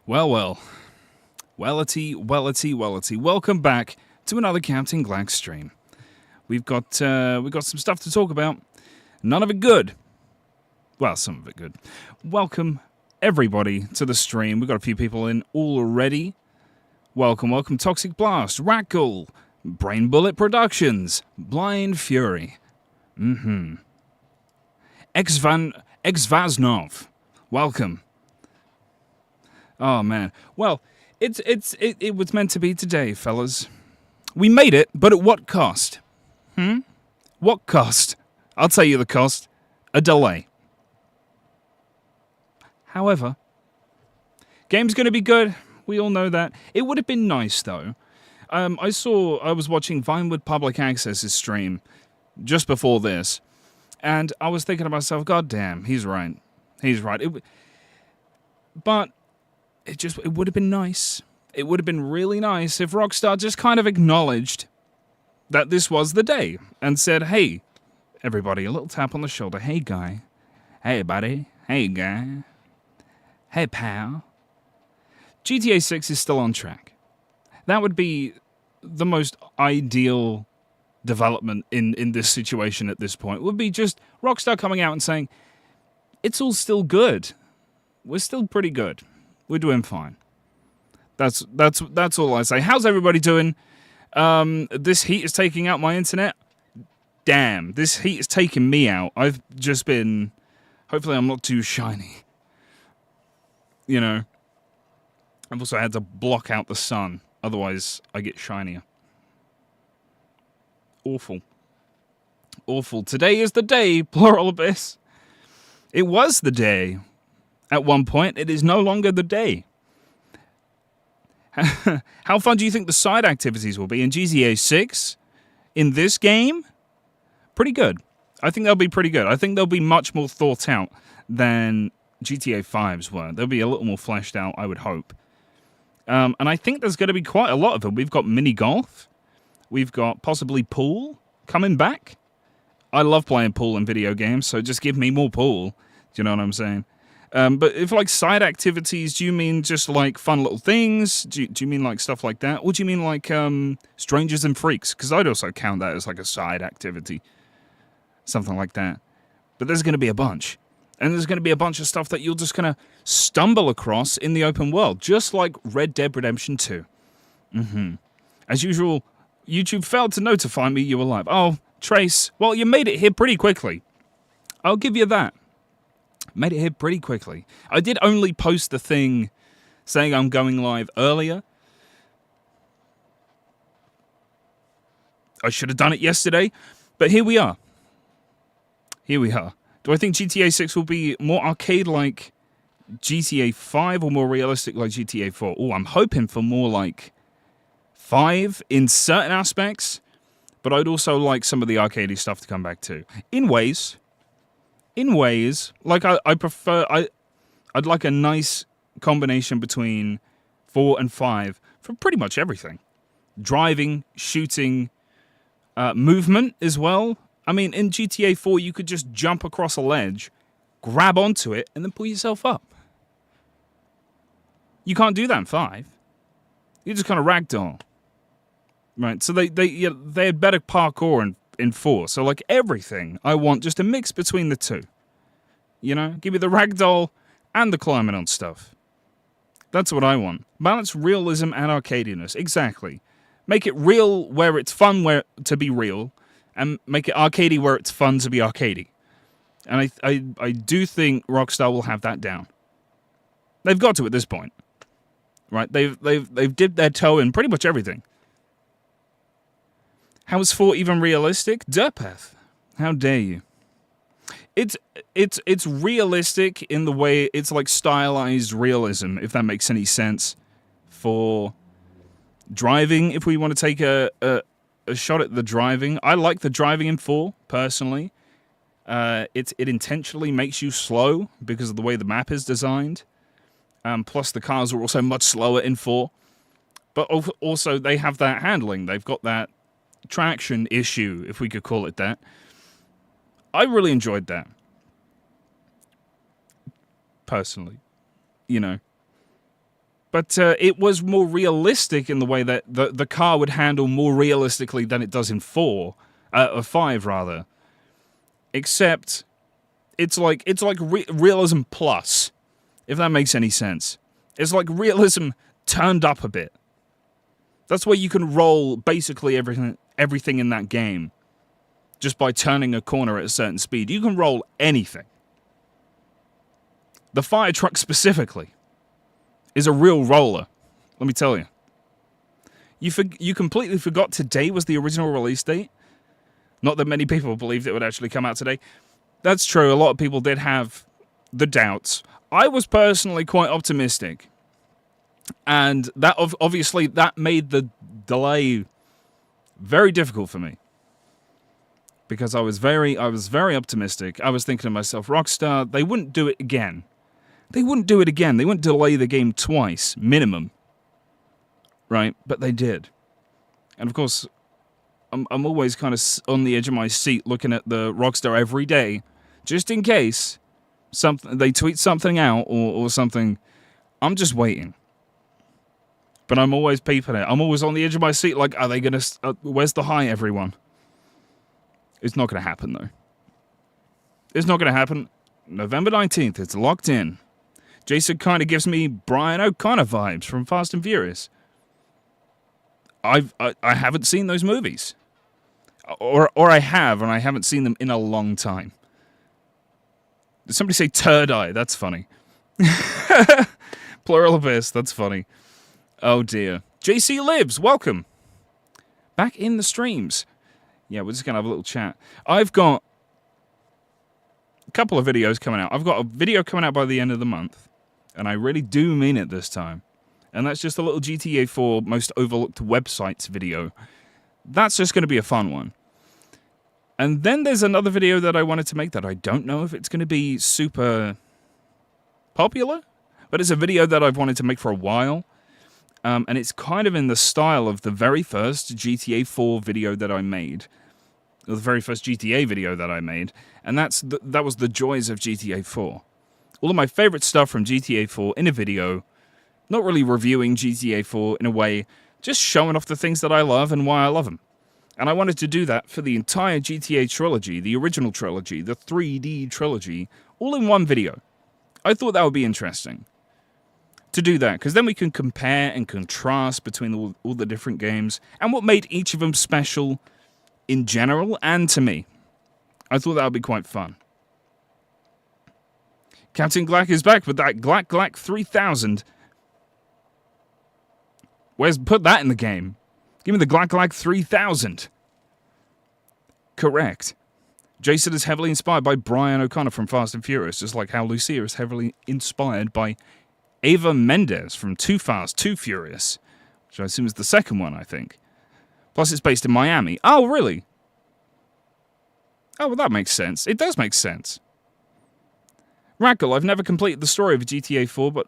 Well, well. Wellity. Welcome back to another Captain Glack stream. We've got some stuff to talk about. None of it good. Well, some of it good. Welcome, everybody, to the stream. We've got a few people in already. Welcome. Toxic Blast, Rackle, Brain Bullet Productions, Blind Fury. Exvaznov. Welcome. Oh, man. Well, it was meant to be today, fellas. We made it, but at what cost? What cost? I'll tell you the cost. A delay. However, game's going to be good. We all know that. It would have been nice, though. I was watching Vinewood Public Access's stream just before this, and I was thinking to myself, God damn, he's right. But it would have been nice. It would have been really nice if Rockstar just kind of acknowledged that this was the day and said, hey, everybody, a little tap on the shoulder. Hey, guy. Hey, buddy. Hey, guy. Hey, pal. GTA 6 is still on track. That would be the most ideal development in this situation at this point. It would be just Rockstar coming out and saying, it's all still good. We're still pretty good. We're doing fine. That's all I say. How's everybody doing? This heat is taking out my internet. Damn, this heat is taking me out. I've just been... Hopefully I'm not too shiny. You know. I've also had to block out the sun. Otherwise, I get shinier. Awful. Today is the day, plural abyss. It was the day. At one point, it is no longer the day. How fun do you think the side activities will be in GTA 6? In this game? Pretty good. I think they'll be pretty good. I think they'll be much more thought out than GTA 5's were. They'll be a little more fleshed out, I would hope. And I think there's going to be quite a lot of them. We've got mini golf. We've got possibly pool coming back. I love playing pool in video games, so just give me more pool. Do you know what I'm saying? But if like side activities, do you mean just like fun little things? Do you mean like stuff like that? Or do you mean like strangers and freaks? Because I'd also count that as like a side activity. Something like that. But there's going to be a bunch. And there's going to be a bunch of stuff that you're just going to stumble across in the open world. Just like Red Dead Redemption 2. As usual, YouTube failed to notify me you were live. Oh, Trace, well, you made it here pretty quickly. I'll give you that. Made it here pretty quickly. I did only post the thing saying I'm going live earlier. I should have done it yesterday, but here we are. Do I think GTA 6 will be more arcade-like GTA 5 or more realistic like GTA 4? Oh, I'm hoping for more like 5 in certain aspects, but I'd also like some of the arcadey stuff to come back too. In ways, like I prefer, I'd like a nice combination between 4 and 5 for pretty much everything. Driving, shooting, movement as well. I mean, in GTA 4, you could just jump across a ledge, grab onto it, and then pull yourself up. You can't do that in 5. You just kind of ragdoll. Right, so they had better parkour in 4. So, like, everything, I want just a mix between the two. You know? Give me the ragdoll and the climbing on stuff. That's what I want. Balance realism and arcadiness. Exactly. Make it real where it's fun to be real, and make it arcadey where it's fun to be arcadey. And I do think Rockstar will have that down. They've got to at this point. Right? They've dipped their toe in pretty much everything. How is 4 even realistic? Dirtpath. How dare you? It's realistic in the way it's like stylized realism, if that makes any sense. For driving, if we want to take a shot at the driving. I like the driving in 4, personally. It intentionally makes you slow because of the way the map is designed. Plus, the cars are also much slower in 4. But also, they have that handling. They've got that traction issue, if we could call it that. I really enjoyed that. Personally. You know. But it was more realistic in the way that the car would handle more realistically than it does in 5 rather. Except it's like realism plus, if that makes any sense. It's like realism turned up a bit. That's where you can roll basically everything in that game just by turning a corner at a certain speed. You can roll anything. The fire truck specifically is a real roller, let me tell you. You completely forgot today was the original release date. Not that many people believed it would actually come out today. That's true, a lot of people did have the doubts. I was personally quite optimistic. And that obviously that made the delay very difficult for me. Because I was very optimistic. I was thinking to myself, Rockstar, they wouldn't do it again. They wouldn't do it again. They wouldn't delay the game twice, minimum. Right? But they did. And of course, I'm always kind of on the edge of my seat looking at the Rockstar every day, just in case they tweet something out or something. I'm just waiting. But I'm always peeping it. I'm always on the edge of my seat like, are they going to... where's the high, everyone? It's not going to happen, though. It's not going to happen. November 19th, it's locked in. Jason kind of gives me Brian O'Connor vibes from Fast and Furious. I haven't seen those movies. Or I have, and I haven't seen them in a long time. Did somebody say turd eye? That's funny. Plural abyss, that's funny. Oh dear. JC Libs, welcome. Back in the streams. Yeah, we're just going to have a little chat. I've got a couple of videos coming out. I've got a video coming out by the end of the month. And I really do mean it this time. And that's just a little GTA 4 most overlooked websites video. That's just going to be a fun one. And then there's another video that I wanted to make that I don't know if it's going to be super popular. But it's a video that I've wanted to make for a while. And it's kind of in the style of the very first GTA 4 video that I made. Or the very first GTA video that I made. And that was the joys of GTA 4. All of my favorite stuff from GTA 4 in a video. Not really reviewing GTA 4 in a way. Just showing off the things that I love and why I love them. And I wanted to do that for the entire GTA trilogy. The original trilogy. The 3D trilogy. All in one video. I thought that would be interesting. To do that. Because then we can compare and contrast between all the different games. And what made each of them special in general and to me. I thought that would be quite fun. Captain Glack is back with that Glack 3000. Put that in the game. Give me the Glack 3000. Correct. Jason is heavily inspired by Brian O'Connor from Fast and Furious, just like how Lucia is heavily inspired by Eva Mendes from Too Fast, Too Furious, which I assume is the second one, I think. Plus, it's based in Miami. Oh, really? Oh, well, that makes sense. It does make sense. Rackle, I've never completed the story of GTA 4, but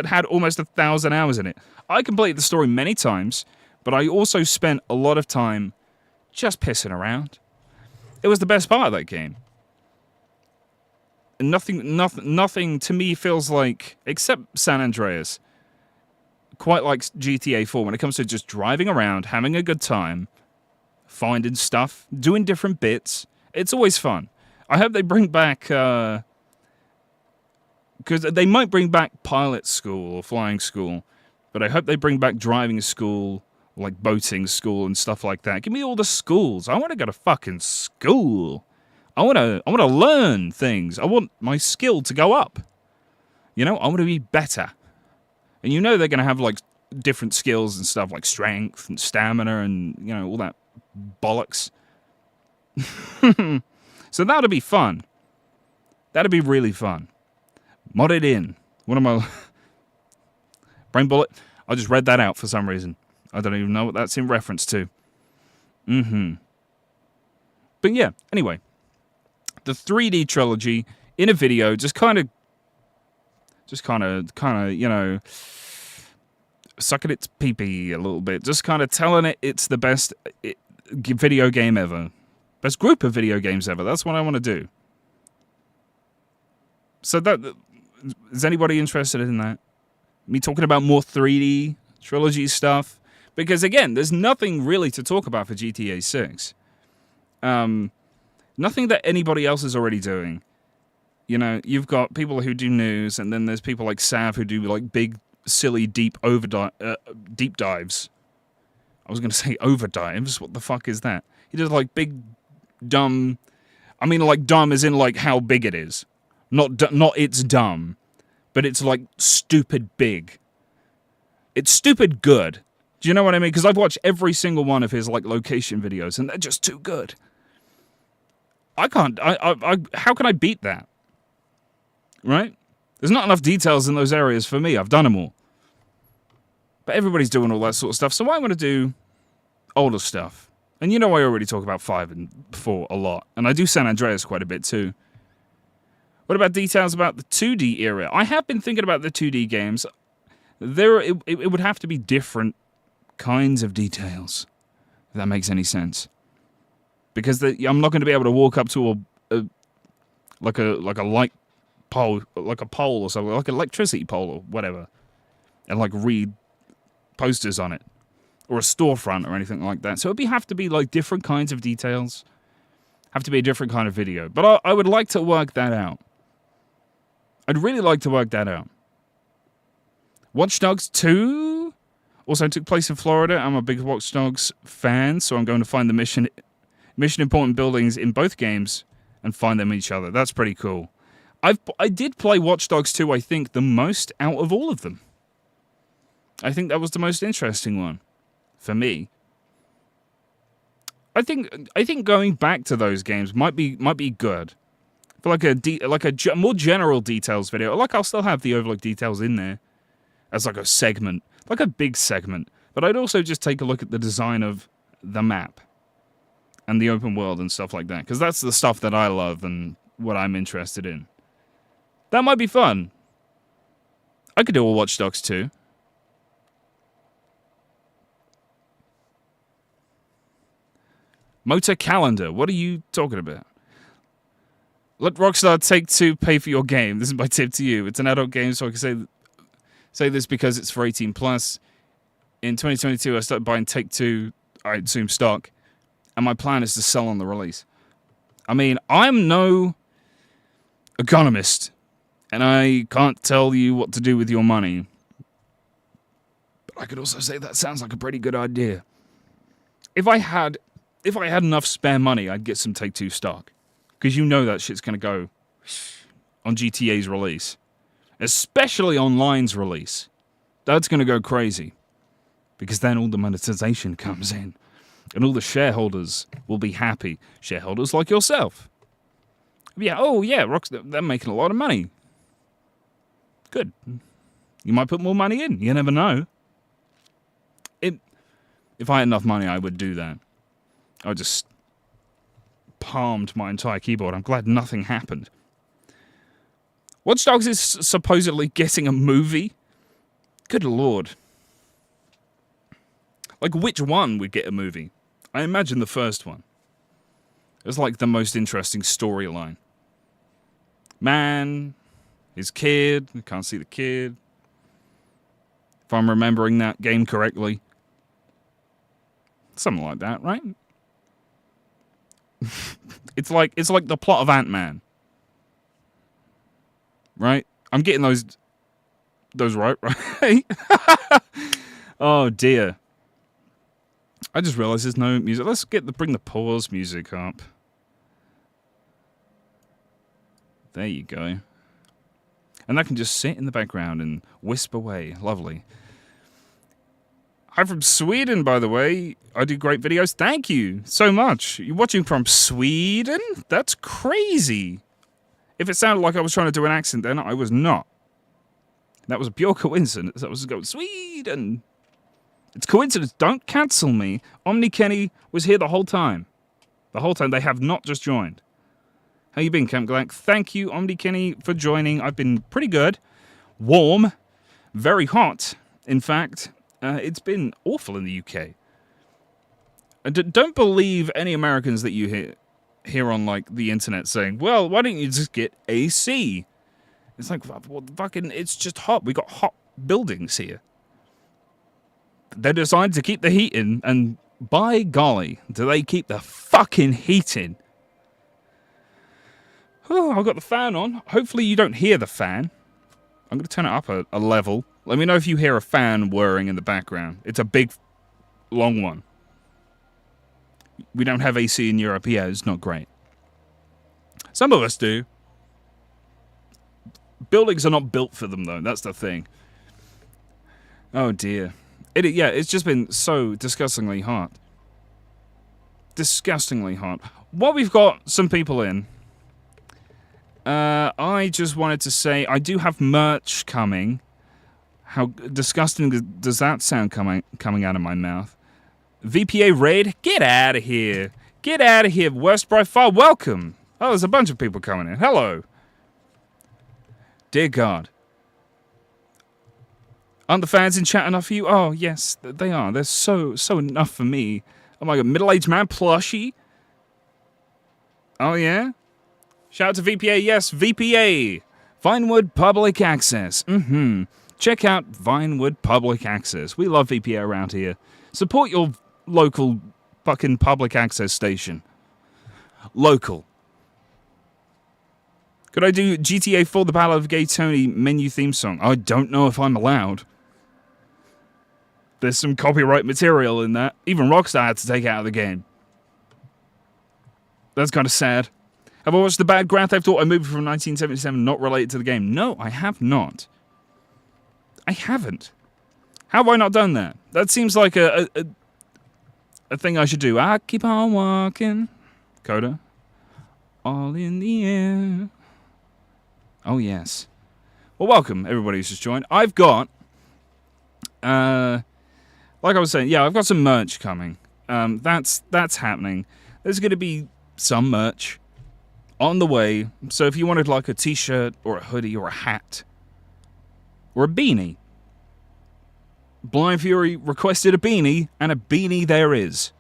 had almost 1,000 hours in it. I completed the story many times, but I also spent a lot of time just pissing around. It was the best part of that game. And nothing to me feels like, except San Andreas, quite like GTA 4 when it comes to just driving around, having a good time, finding stuff, doing different bits. It's always fun. I hope they bring back... because they might bring back pilot school or flying school, but I hope they bring back driving school, like boating school and stuff like that. Give me all the schools. I want to go to fucking school. I want to learn things. I want my skill to go up. You know, I want to be better. And you know they're going to have like different skills and stuff like strength and stamina and, you know, all that bollocks. So that'll be fun. That'll be really fun. Mod it in. What am I... Brain bullet? I just read that out for some reason. I don't even know what that's in reference to. But yeah, anyway. The 3D trilogy in a video just kind of, you know, sucking its pee-pee a little bit. Just kind of telling it it's the best video game ever. Best group of video games ever. That's what I want to do. So that... Is anybody interested in that? Me talking about more 3D trilogy stuff. Because, again, there's nothing really to talk about for GTA 6. Nothing that anybody else is already doing. You know, you've got people who do news, and then there's people like Sav who do, like, big, silly, deep dives. I was going to say overdives. What the fuck is that? He does, like, big, dumb... I mean, like, dumb as in, like, how big it is. Not it's dumb. But it's, like, stupid big. It's stupid good. Do you know what I mean? Because I've watched every single one of his, like, location videos, and they're just too good. I can't... how can I beat that? Right? There's not enough details in those areas for me. I've done them all. But everybody's doing all that sort of stuff, so I'm going to do older stuff. And you know I already talk about 5 and 4 a lot. And I do San Andreas quite a bit, too. What about details about the 2D era? I have been thinking about the 2D games. It would have to be different kinds of details, if that makes any sense. Because I'm not going to be able to walk up to a light pole, like a pole or something, like an electricity pole or whatever, and like read posters on it, or a storefront or anything like that. So it'd have to be like different kinds of details, have to be a different kind of video. But I would like to work that out. I'd really like to work that out. Watch Dogs 2 also took place in Florida. I'm a big Watch Dogs fan, so I'm going to find the mission important buildings in both games and find them each other. That's pretty cool. I did play Watch Dogs 2, I think, the most out of all of them. I think that was the most interesting one for me. I think going back to those games might be good. For like a more general details video. Like, I'll still have the overlook details in there as like a segment, like a big segment. But I'd also just take a look at the design of the map and the open world and stuff like that, because that's the stuff that I love and what I'm interested in. That might be fun. I could do a Watch Dogs 2. Motor calendar. What are you talking about? Let Rockstar Take-Two pay for your game. This is my tip to you. It's an adult game, so I can say this because it's for 18 plus. In 2022, I started buying Take-Two, I assume stock, and my plan is to sell on the release. I mean, I'm no economist, and I can't tell you what to do with your money. But I could also say that sounds like a pretty good idea. If I had enough spare money, I'd get some Take-Two stock. Because you know that shit's going to go on GTA's release. Especially Online's release. That's going to go crazy. Because then all the monetization comes in. And all the shareholders will be happy. Shareholders like yourself. Yeah, oh yeah, they're making a lot of money. Good. You might put more money in. You never know. If I had enough money, I would do that. I just palmed my entire keyboard. I'm glad nothing happened. Watch Dogs is supposedly getting a movie. Good lord. Like, which one would get a movie? I imagine the first one. It was like the most interesting storyline. Man, his kid, I can't see the kid. If I'm remembering that game correctly. Something like that, right? It's like the plot of Ant-Man. Right? I'm getting those right? Oh dear. I just realized there's no music. Let's bring the pause music up. There you go. And that can just sit in the background and wisp away. Lovely. I'm from Sweden, by the way. I do great videos. Thank you so much. You're watching from Sweden? That's crazy. If it sounded like I was trying to do an accent then, I was not. That was a pure coincidence. I was going, Sweden. It's coincidence. Don't cancel me. Omni Kenny was here the whole time. The whole time. They have not just joined. How you been, Camp Glank? Thank you, Omni Kenny, for joining. I've been pretty good. Warm. Very hot, in fact. It's been awful in the UK. Don't believe any Americans that you hear on like the internet saying, "Well, why don't you just get AC?" It's like, what fucking? It's just hot. We got hot buildings here. They decided to keep the heat in, and by golly, do they keep the fucking heat in. Oh, I've got the fan on. Hopefully you don't hear the fan. I'm going to turn it up a level. Let me know if you hear a fan whirring in the background. It's a big, long one. We don't have AC in Europe. Yeah, it's not great. Some of us do. Buildings are not built for them, though. That's the thing. Oh, dear. It's just been so disgustingly hot. Disgustingly hot. While we've got some people in, I just wanted to say I do have merch coming. How disgusting does that sound coming out of my mouth? VPA raid? Get out of here. Get out of here. Worst by far. Welcome. Oh, there's a bunch of people coming in. Hello. Dear God. Aren't the fans in chat enough for you? Oh, yes, they are. They're so enough for me. Oh my God, middle-aged man plushie. Oh, yeah? Shout out to VPA. Yes, VPA. Vinewood Public Access. Check out Vinewood Public Access. We love VPA around here. Support your local fucking public access station. Local. Could I do GTA 4 The Battle of Gay Tony menu theme song? I don't know if I'm allowed. There's some copyright material in that. Even Rockstar had to take it out of the game. That's kind of sad. Have I watched the bad Grand Theft Auto movie from 1977 not related to the game? No, I have not. I haven't. How have I not done that? That seems like a thing I should do. I keep on walking. Coda. All in the air. Oh, yes. Well, welcome, everybody who's just joined. I've got, like I was saying, yeah, I've got some merch coming. That's happening. There's going to be some merch on the way. So if you wanted like a t-shirt or a hoodie or a hat or a beanie, Blind Fury requested a beanie, and a beanie there is.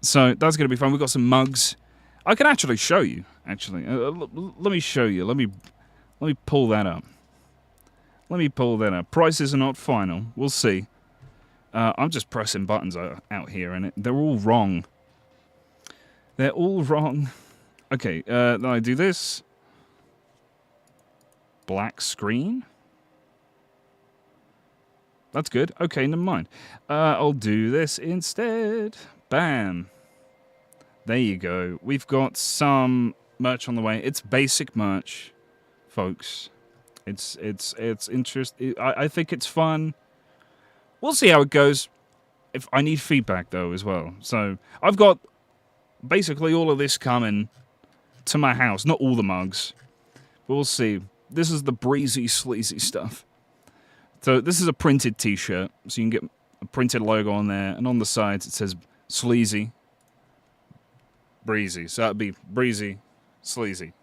So that's going to be fun. We've got some mugs. I can actually show you, actually. Let me show you. Let me pull that up. Let me pull that up. Prices are not final. We'll see. I'm just pressing buttons out here, and they're all wrong. They're all wrong. Okay, then I do this. Black screen. That's good. Okay, never mind. I'll do this instead. Bam. There you go. We've got some merch on the way. It's basic merch, folks. It's interesting. I think it's fun. We'll see how it goes. If I need feedback though as well. So I've got basically all of this coming to my house. Not all the mugs, but we'll see. This is the breezy, sleazy stuff. So this is a printed T-shirt, so you can get a printed logo on there, and on the sides it says sleazy, breezy. So that'd be breezy, sleazy,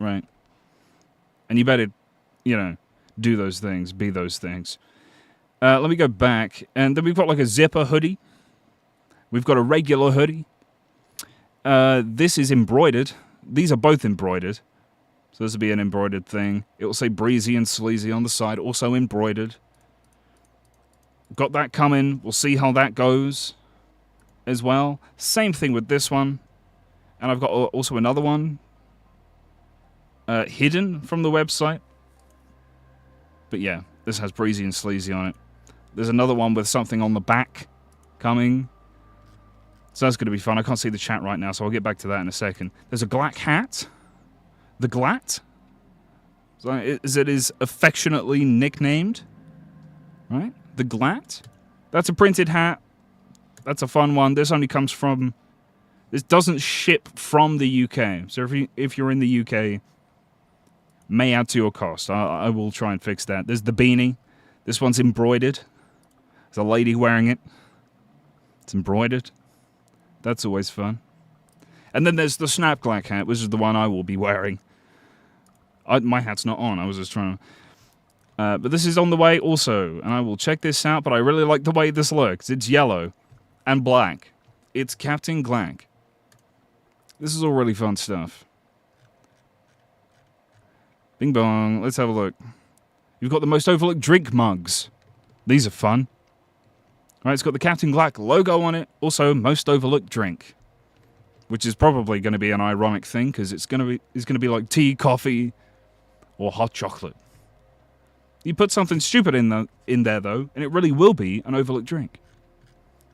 right? And you better, do those things, be those things. Let me go back, and then we've got like a zipper hoodie. We've got a regular hoodie. This is embroidered. These are both embroidered. So this will be an embroidered thing. It will say breezy and sleazy on the side, also embroidered. Got that coming. We'll see how that goes as well. Same thing with this one. And I've got also another one hidden from the website. But yeah, this has breezy and sleazy on it. There's another one with something on the back coming. So that's going to be fun. I can't see the chat right now, so I'll get back to that in a second. There's a Glack hat. The Glat, as it is affectionately nicknamed, right? The Glat. That's a printed hat. That's a fun one. This only comes from. This doesn't ship from the UK. So if you're in the UK, may add to your cost. I will try and fix that. There's the beanie. This one's embroidered. There's a lady wearing it. It's embroidered. That's always fun. And then there's the Snap Glack hat, which is the one I will be wearing. My hat's not on. I was just trying to... but this is on the way also, and I will check this out, but I really like the way this looks. It's yellow and black. It's Captain Glack. This is all really fun stuff. Bing bong. Let's have a look. You've got the most overlooked drink mugs. These are fun. Right, it's got the Captain Glack logo on it. Also, most overlooked drink, which is probably going to be an ironic thing because it's going to be like tea, coffee, or hot chocolate. You put something stupid in there though, and it really will be an overlooked drink.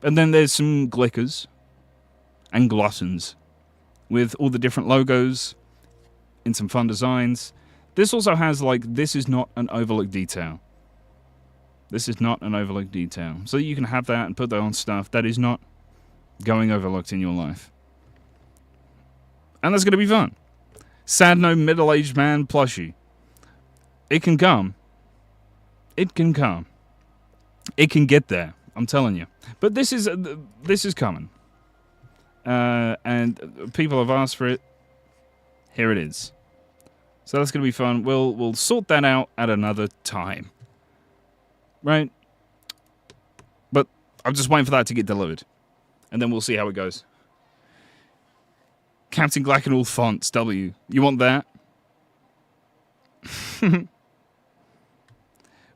And then there's some glickers and glossons with all the different logos in some fun designs. This also has like, this is not an overlooked detail. This is not an overlooked detail. So you can have that and put that on stuff that is not going overlooked in your life. And that's going to be fun. Sad no middle-aged man plushie. It can come. It can come. It can get there. I'm telling you. But this is coming. And people have asked for it. Here it is. So that's going to be fun. We'll sort that out at another time. Right? But I'm just waiting for that to get delivered. And then we'll see how it goes. Captain Glack in all fonts, W. You want that? If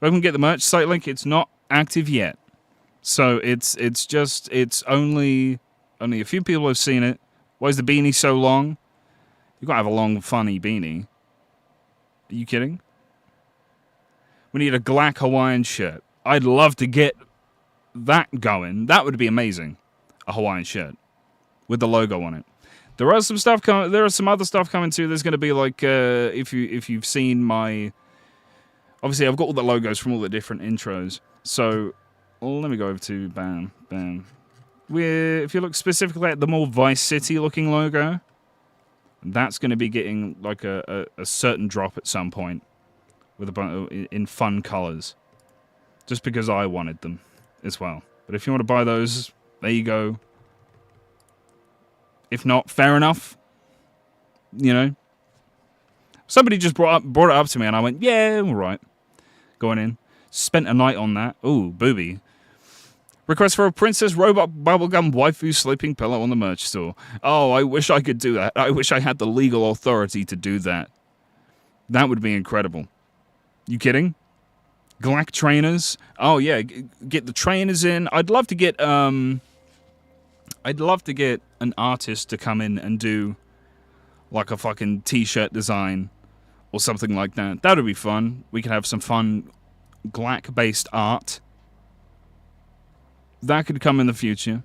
I can get the merch site link, it's not active yet. So it's only a few people have seen it. Why is the beanie so long? You've got to have a long, funny beanie. Are you kidding? We need a Glack Hawaiian shirt. I'd love to get that going. That would be amazing. A Hawaiian shirt with the logo on it. There are some stuff coming. There are some other stuff coming too. There's going to be like if you've seen my. Obviously, I've got all the logos from all the different intros. So let me go over to bam. If you look specifically at the more Vice City looking logo, that's going to be getting like a certain drop at some point with in fun colors, just because I wanted them as well. But if you want to buy those, there you go. If not, fair enough. You know, somebody just brought it up to me, and I went, "Yeah, all right." Going in, spent a night on that. Ooh, booby. Request for a Princess Robot Bubblegum Waifu Sleeping Pillow on the merch store. Oh, I wish I could do that. I wish I had the legal authority to do that. That would be incredible. You kidding? Glack trainers. Oh yeah, get the trainers in. I'd love to get an artist to come in and do like a fucking t-shirt design or something like that. That would be fun. We could have some fun Glack-based art. That could come in the future.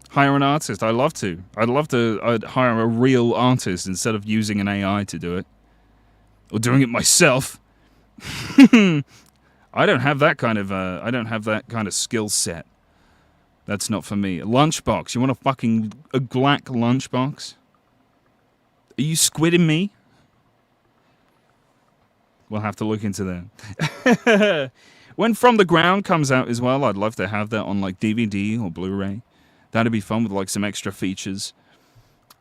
Hire an artist. I'd love to. I'd hire a real artist instead of using an AI to do it. Or doing it myself. I don't have that kind of skill set. That's not for me. A lunchbox. You want a Glack lunchbox? Are you squidding me? We'll have to look into that. When From the Ground comes out as well, I'd love to have that on like DVD or Blu-ray. That'd be fun with like some extra features.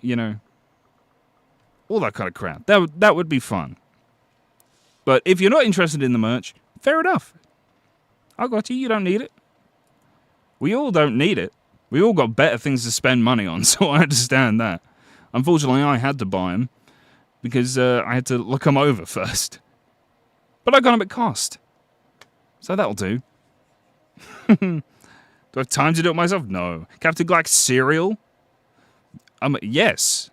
You know, all that kind of crap. That would be fun. But if you're not interested in the merch, fair enough. I got you. You don't need it. We all don't need it. We all got better things to spend money on, so I understand that. Unfortunately, I had to buy them because I had to look them over first. But I got them at cost. So that'll do. Do I have time to do it myself? No. Captain Glack cereal? Yes.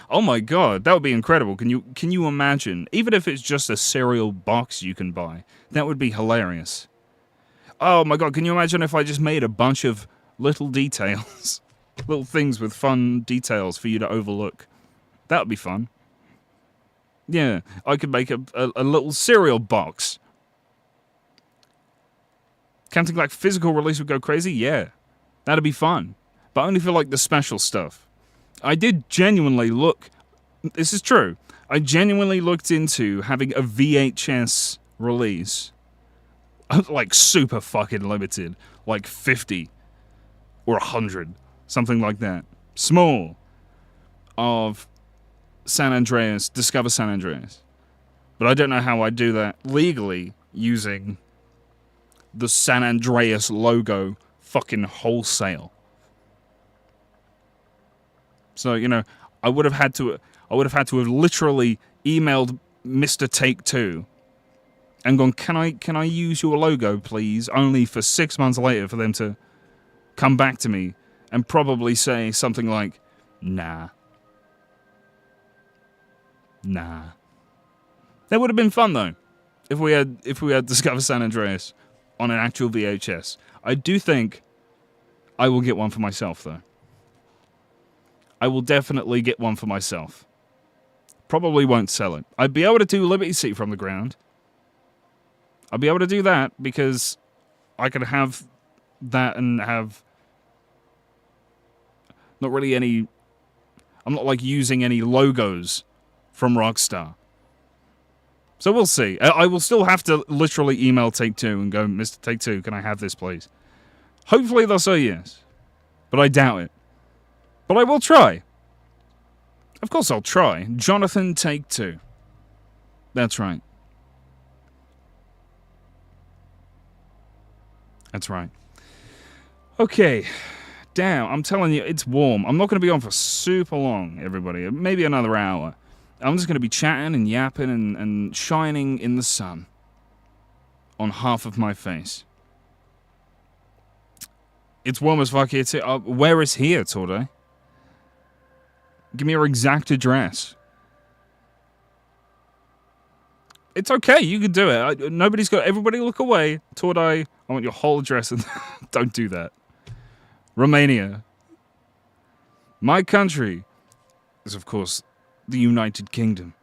Oh my god, that would be incredible. Can you imagine? Even if it's just a cereal box you can buy, that would be hilarious. Oh my god, can you imagine if I just made a bunch of little details, little things with fun details for you to overlook? That would be fun. Yeah, I could make a little cereal box. Captain Glack physical release would go crazy? Yeah, that'd be fun. But only for like the special stuff. I did genuinely look, this is true, I genuinely looked into having a VHS release, like super fucking limited, like 50 or 100, something like that, small, of San Andreas, Discover San Andreas. But I don't know how I do that legally using the San Andreas logo fucking wholesale. So, you know, I would have had to have literally emailed Mr. Take-Two and gone, can I use your logo, please? Only for 6 months later for them to come back to me and probably say something like, nah. That would have been fun though, if we had Discover San Andreas on an actual VHS. I do think I will get one for myself though. I will definitely get one for myself. Probably won't sell it. I'd be able to do Liberty City from the ground. I'll be able to do that because I could have that and have not really any... I'm not like using any logos from Rockstar. So we'll see. I will still have to literally email Take-Two and go, Mr. Take-Two, can I have this, please? Hopefully they'll say yes. But I doubt it. But I will try. Of course I'll try. Jonathan Take-Two. That's right. That's right. Okay. Damn, I'm telling you, it's warm. I'm not going to be on for super long, everybody. Maybe another hour. I'm just going to be chatting and yapping and shining in the sun on half of my face. It's warm as fuck here too. Where is here, Torde? Give me your exact address. It's okay, you can do it. Nobody's got... Everybody look away. Torde, I want your whole address. Don't do that. Romania. My country is, of course, the United Kingdom.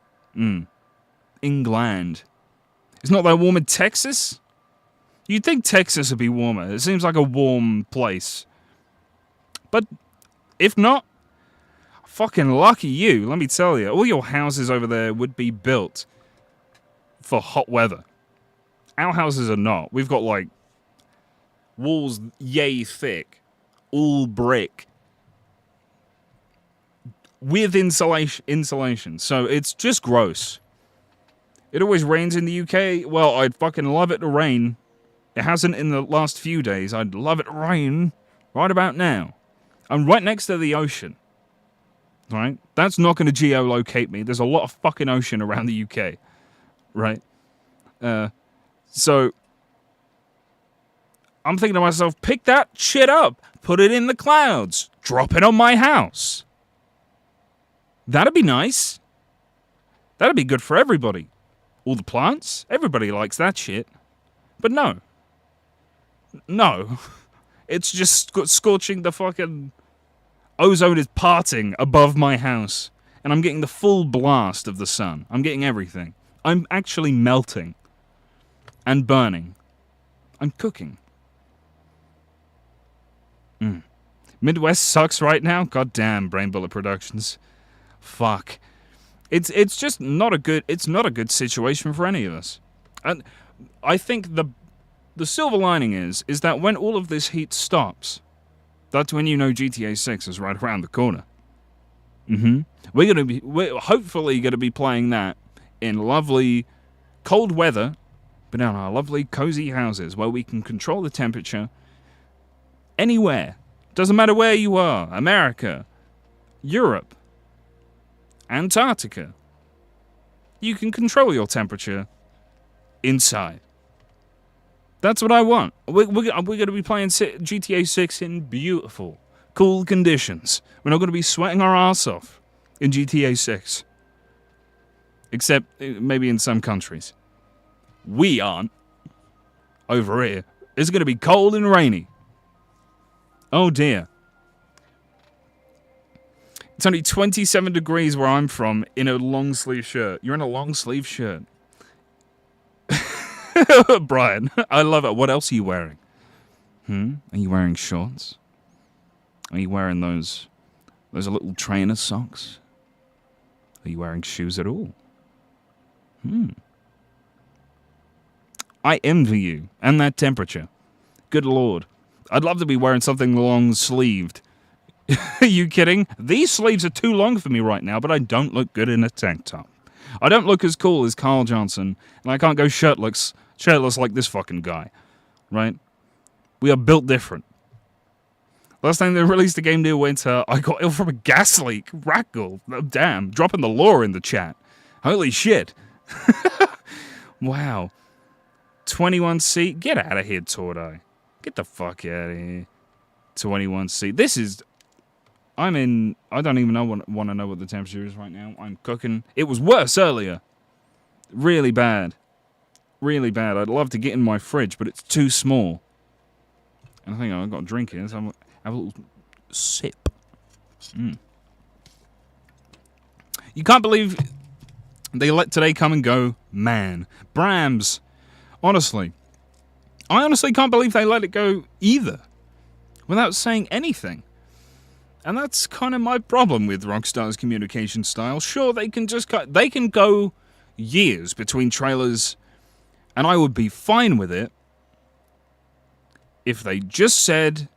England. It's not that warm in Texas? You'd think Texas would be warmer. It seems like a warm place. But if not, fucking lucky you, let me tell you. All your houses over there would be built for hot weather. Our houses are not. We've got, like, walls yay thick. All brick. With insulation. So it's just gross. It always rains in the UK. Well, I'd fucking love it to rain. It hasn't in the last few days. I'd love it to rain right about now. I'm right next to the ocean. Right? That's not going to geolocate me. There's a lot of fucking ocean around the UK. Right? So I'm thinking to myself, pick that shit up. Put it in the clouds. Drop it on my house. That'd be nice. That'd be good for everybody. All the plants. Everybody likes that shit. But no. No. It's just scorching the fucking... Ozone is parting above my house. And I'm getting the full blast of the sun. I'm getting everything. I'm actually melting. And burning. I'm cooking. Midwest sucks right now? God damn, Brain Bullet Productions. Fuck. It's just not a good situation for any of us. And I think the silver lining is that when all of this heat stops, that's when you know GTA 6 is right around the corner. We're hopefully gonna be playing that in lovely cold weather, but in our lovely cozy houses where we can control the temperature anywhere. Doesn't matter where you are. America, Europe, Antarctica. You can control your temperature inside. That's what I want. We're going to be playing GTA 6 in beautiful, cool conditions. We're not going to be sweating our ass off in GTA 6. Except maybe in some countries. We aren't. Over here. It's going to be cold and rainy. Oh dear. It's only 27 degrees where I'm from in a long sleeve shirt. You're in a long sleeve shirt. Brian, I love it. What else are you wearing? Are you wearing shorts? Are you wearing those little trainer socks? Are you wearing shoes at all? I envy you and that temperature. Good Lord. I'd love to be wearing something long-sleeved. Are you kidding? These sleeves are too long for me right now, but I don't look good in a tank top. I don't look as cool as Carl Johnson, and I can't go shirtless like this fucking guy. Right? We are built different. Last time they released a game near winter, I got ill from a gas leak. Raggle. Oh, damn. Dropping the lore in the chat. Holy shit. Wow. 21 seat. Get out of here, Tordai. Get the fuck out of here. 21 seat. This is... I don't even want to know what the temperature is right now. I'm cooking. It was worse earlier. Really bad. Really bad. I'd love to get in my fridge, but it's too small. And I think I've got a drink here, so I'm going to have a little sip. You can't believe they let today come and go. Man. Brams. Honestly. I honestly can't believe they let it go either. Without saying anything. And that's kind of my problem with Rockstar's communication style. Sure, they can go years between trailers, and I would be fine with it if they just said,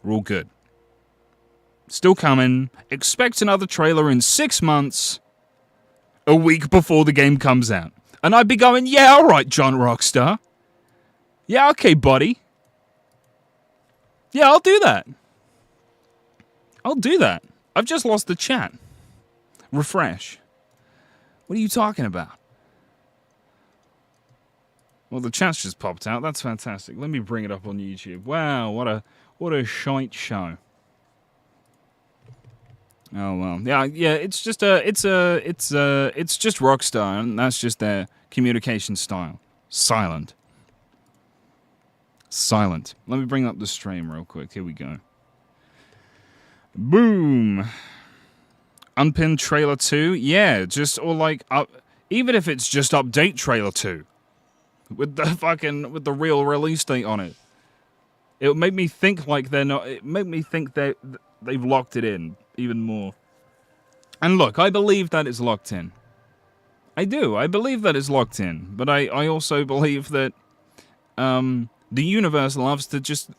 we're all good. Still coming. Expect another trailer in 6 months, a week before the game comes out. And I'd be going, yeah, all right, John Rockstar. Yeah, okay, buddy. Yeah, I'll do that. I'll do that. I've just lost the chat. Refresh. What are you talking about? Well, the chat's just popped out. That's fantastic. Let me bring it up on YouTube. Wow, what a shite show. Oh well. Yeah, it's just Rockstar, and that's just their communication style. Silent. Let me bring up the stream real quick. Here we go. Boom. Unpinned trailer 2. Yeah, even if it's just update trailer 2 with the real release date on it. It would make me think like they're not. It made me think they've locked it in even more. And look, I believe that it's locked in. I do. I believe that it's locked in. But I also believe that the universe loves to just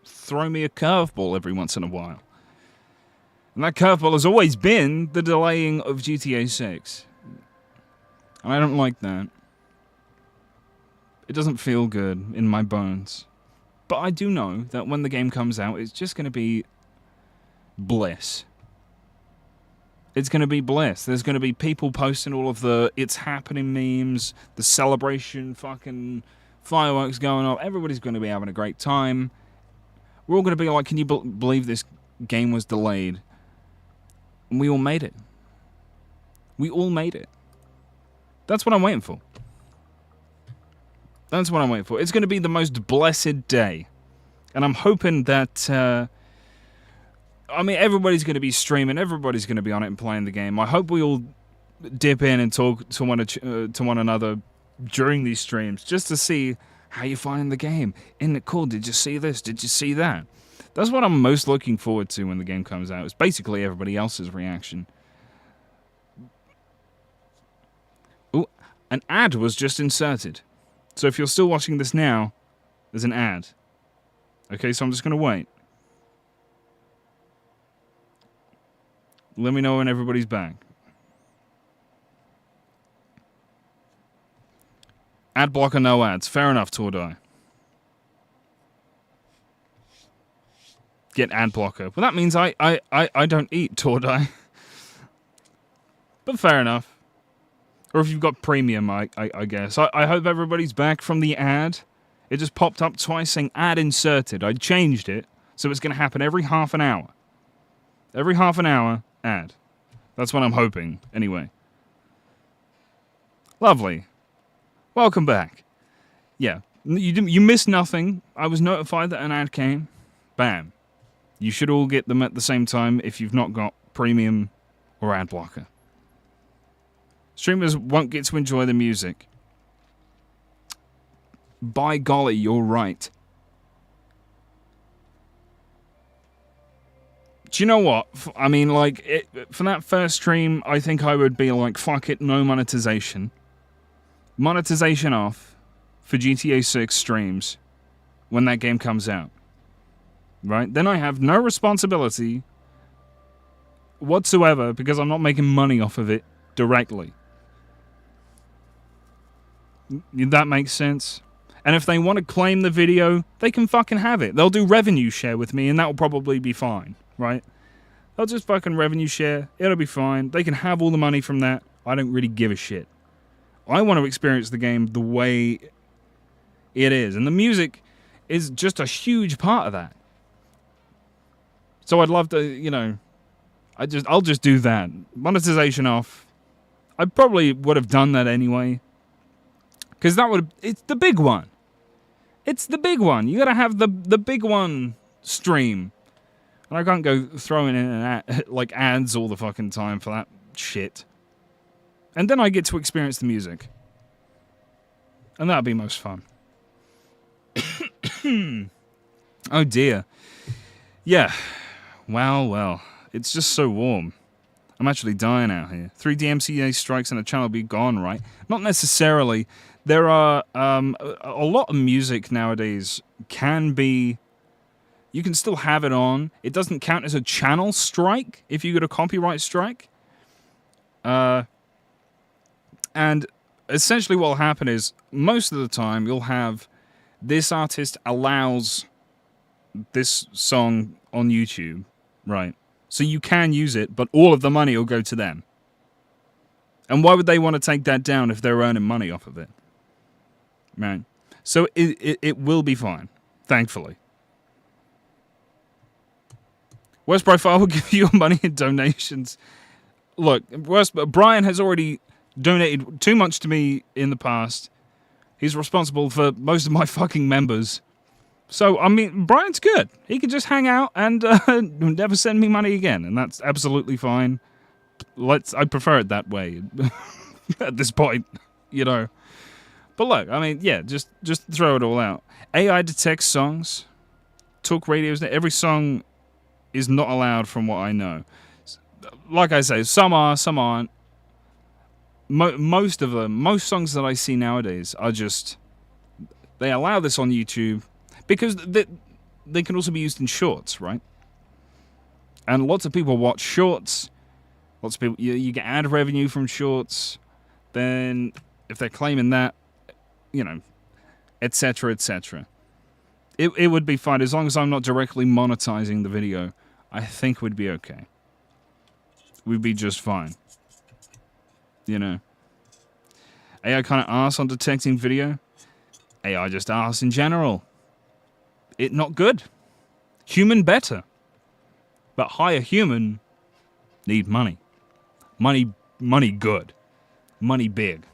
throw me a curveball every once in a while. And that curveball has always been the delaying of GTA 6. And I don't like that. It doesn't feel good in my bones. But I do know that when the game comes out, it's just going to be bliss. It's going to be bliss. There's going to be people posting all of the It's Happening memes, the celebration fucking fireworks going off. Everybody's going to be having a great time. We're all going to be like, can you believe this game was delayed? And we all made it. We all made it. That's what I'm waiting for. That's what I'm waiting for. It's going to be the most blessed day. And I'm hoping that... everybody's going to be streaming. Everybody's going to be on it and playing the game. I hope we all dip in and talk to one another during these streams just to see how you're finding the game. Isn't it cool? Did you see this? Did you see that? That's what I'm most looking forward to when the game comes out. It's basically everybody else's reaction. Ooh, an ad was just inserted. So if you're still watching this now, there's an ad. Okay, so I'm just going to wait. Let me know when everybody's back. Ad blocker, no ads. Fair enough, Tordai. Get ad blocker. Well, that means I don't eat, Tordai. But fair enough. Or if you've got premium, I guess. I hope everybody's back from the ad. It just popped up twice saying ad inserted. I changed it, so it's going to happen every half an hour. Every half an hour, ad. That's what I'm hoping, anyway. Lovely. Welcome back. Yeah, you missed nothing. I was notified that an ad came. Bam. You should all get them at the same time if you've not got premium or ad blocker. Streamers won't get to enjoy the music. By golly, you're right. Do you know what? I mean, like, for that first stream, I think I would be like, fuck it, no monetization. Monetization off for GTA 6 streams when that game comes out. Right? Then I have no responsibility whatsoever because I'm not making money off of it directly. That makes sense. And if they want to claim the video, they can fucking have it. They'll do revenue share with me and that will probably be fine. Right? They'll just fucking revenue share. It'll be fine. They can have all the money from that. I don't really give a shit. I want to experience the game the way it is. And the music is just a huge part of that. So I'd love to, you know, I'll just do that. Monetization off. I probably would have done that anyway. Because it's the big one. It's the big one. You gotta have the big one stream. And I can't go throwing in like ads all the fucking time for that shit. And then I get to experience the music. And that'd be most fun. Oh dear. Yeah. Well. It's just so warm. I'm actually dying out here. 3 DMCA strikes and the channel will be gone, right? Not necessarily. There are a lot of music nowadays can be... You can still have it on. It doesn't count as a channel strike if you get a copyright strike. And essentially what will happen is, most of the time, you'll have this artist allows this song on YouTube, right? So you can use it, but all of the money will go to them. And why would they want to take that down if they're earning money off of it? Right? So it will be fine, thankfully. Worst Profile will give you your money in donations. Look, Brian has already donated too much to me in the past. He's responsible for most of my fucking members. So, I mean, Brian's good. He can just hang out and never send me money again, and that's absolutely fine. I prefer it that way at this point, you know. But look, I mean, yeah, just throw it all out. AI detects songs, talk radios. Every song is not allowed from what I know. Like I say, some are, some aren't. Most of them, most songs that I see nowadays are just... They allow this on YouTube because they can also be used in shorts, right? And lots of people watch shorts. Lots of people, you get ad revenue from shorts. Then, if they're claiming that, you know, etc., etc. It would be fine as long as I'm not directly monetizing the video. I think we'd be okay. We'd be just fine. You know. AI kind of arse on detecting video. AI just arse in general. It not good. Human better. But higher human need money. Money good. Money big.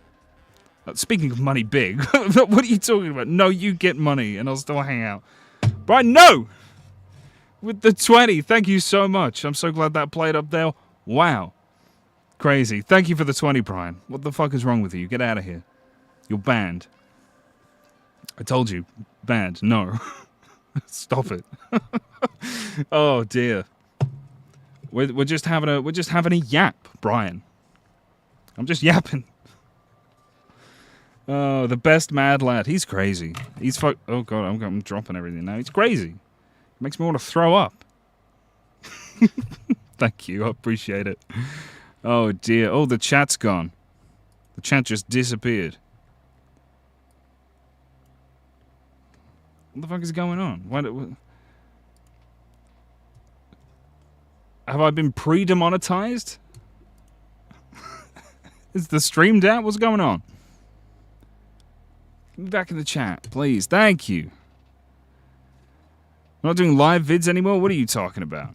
Speaking of money big, what are you talking about? No, you get money and I'll still hang out. Brian, no! With the 20, thank you so much. I'm so glad that played up there. Wow. Crazy. Thank you for the 20, Brian. What the fuck is wrong with you? Get out of here. You're banned. I told you. Banned. No. Stop it. Oh dear. We're just having a yap, Brian. I'm just yapping. Oh, the best mad lad. He's crazy. He's oh god, I'm dropping everything now. He's crazy. Makes me want to throw up. Thank you. I appreciate it. Oh dear. Oh, the chat's gone. The chat just disappeared. What the fuck is going on? What have I been pre-demonetized? Is the stream down? What's going on? Get me back in the chat, please. Thank you. I'm not doing live vids anymore? What are you talking about?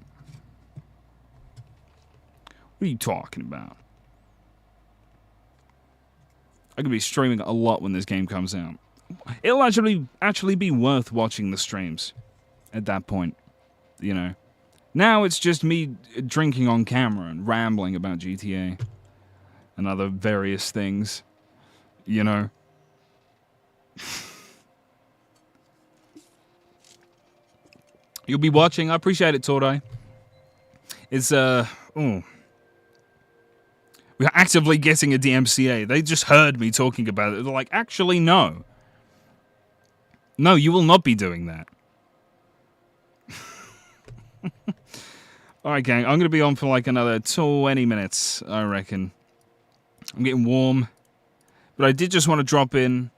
What are you talking about? I could be streaming a lot when this game comes out. It'll actually be worth watching the streams at that point, you know. Now it's just me drinking on camera and rambling about GTA and other various things, you know. You'll be watching. I appreciate it, Tordai. It's, we're actively getting a DMCA. They just heard me talking about it. They're like, actually, no. No, you will not be doing that. Alright, gang. I'm going to be on for like another 20 minutes, I reckon. I'm getting warm. But I did just want to drop in,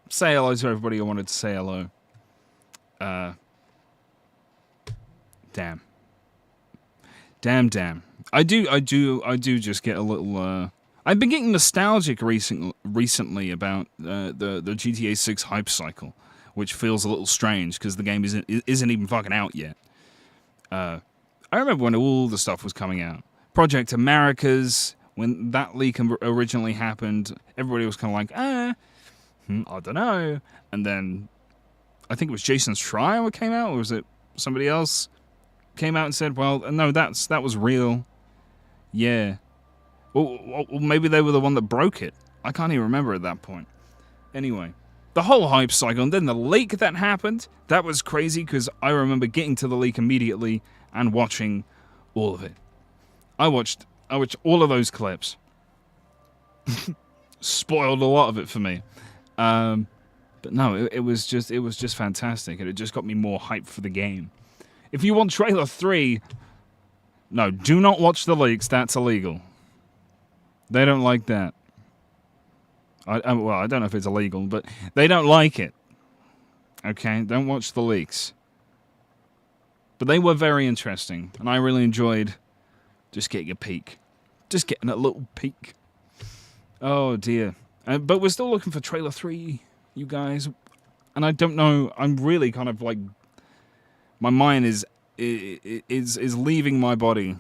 say hello to everybody I wanted to say hello. Damn. I do just get a little I've been getting nostalgic recently about the GTA 6 hype cycle, which feels a little strange because the game isn't even fucking out yet. I remember when all the stuff was coming out. Project Americas, when that leak originally happened, everybody was kind of like, I don't know. And then I think it was Jason's Trial that came out, or was it somebody else came out and said, well, no, that was real. Yeah. Or maybe they were the one that broke it. I can't even remember at that point. Anyway, the whole hype cycle, and then the leak that happened, that was crazy because I remember getting to the leak immediately and watching all of it. I watched all of those clips. Spoiled a lot of it for me. But no, it was just fantastic, and it just got me more hyped for the game. If you want trailer 3, no, do not watch the leaks. That's illegal. They don't like that. I don't know if it's illegal, but they don't like it. Okay, don't watch the leaks. But they were very interesting, and I really enjoyed just getting a peek. Just getting a little peek. Oh, dear. But we're still looking for trailer 3, you guys. And I don't know, I'm really kind of like... My mind is leaving my body.